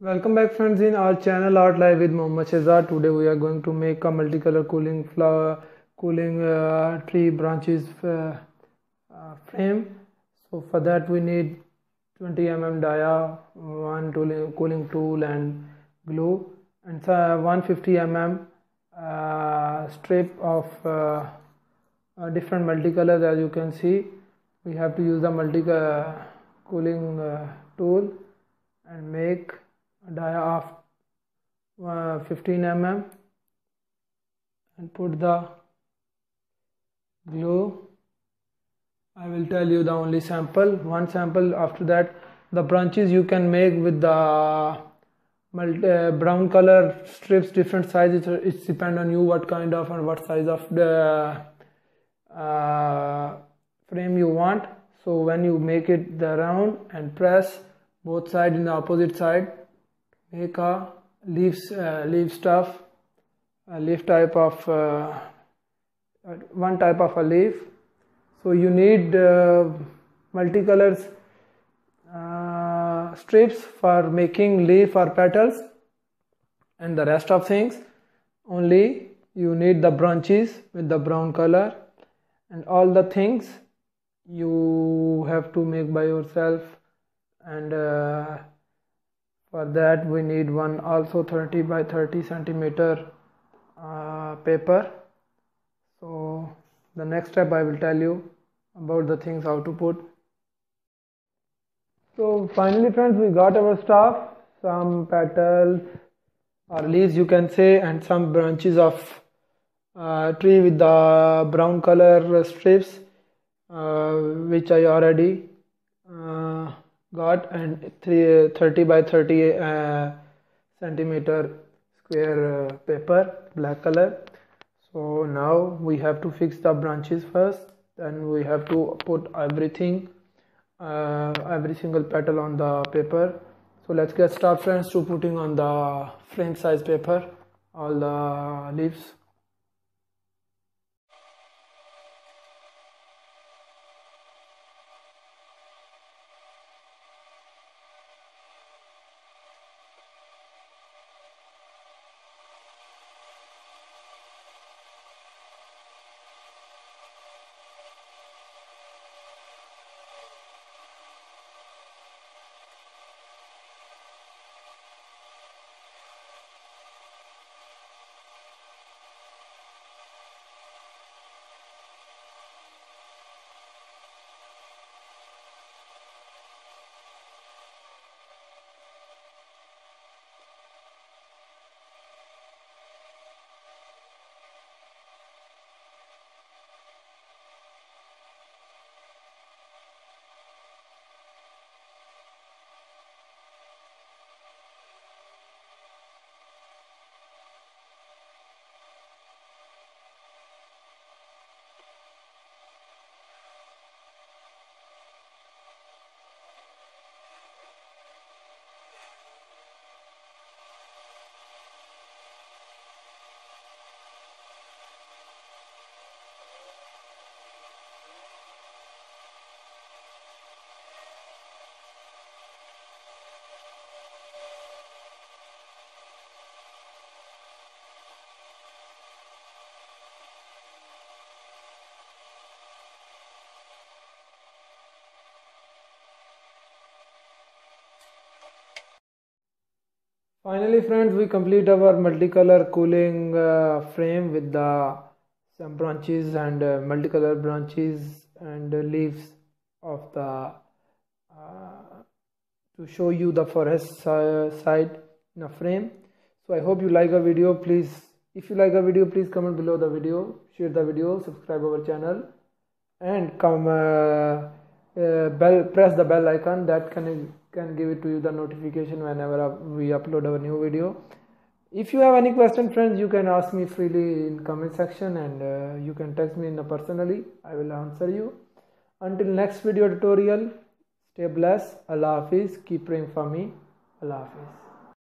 Welcome back friends in our channel Art Live with Mohammad Shehzad. Today we are going to make a multicolor cooling tree branches frame. So for that we need 20 mm dia, one cooling tool and glue, and 150 mm strip of different multicolors. As you can see, we have to use the cooling tool and make a dia of 15 mm and put the glue. I will tell you the only sample, one sample. After that, the branches you can make with the brown color strips, different sizes. It depends on you what kind of and what size of the frame you want. So when you make it the round and press both sides in the opposite side, make a leaf type of one type of a leaf. So you need multicolors strips for making leaf or petals, and the rest of things only you need the branches with the brown color, and all the things you have to make by yourself. And for that we need one also 30 by 30 centimeter paper. So the next step I will tell you about the things how to put. So finally friends, we got our stuff, some petals or leaves you can say, and some branches of tree with the brown color strips, which I already got, and 30 by 30 centimeter square paper, black color. So now we have to fix the branches first, then we have to put everything, every single petal on the paper. So let's get started friends to putting on the frame size paper all the leaves. Finally friends, we complete our multicolor cooling frame with some branches and multicolor branches and leaves of the to show you the forest side in a frame. So I hope you like our video. Please, if you like our video, please comment below the video, share the video, subscribe our channel, and press the bell icon that can give it to you the notification whenever we upload our new video. If you have any question friends, you can ask me freely in comment section, and you can text me personally. I will answer you. Until next video tutorial, stay blessed. Allah Hafiz. Keep praying for me. Allah Hafiz.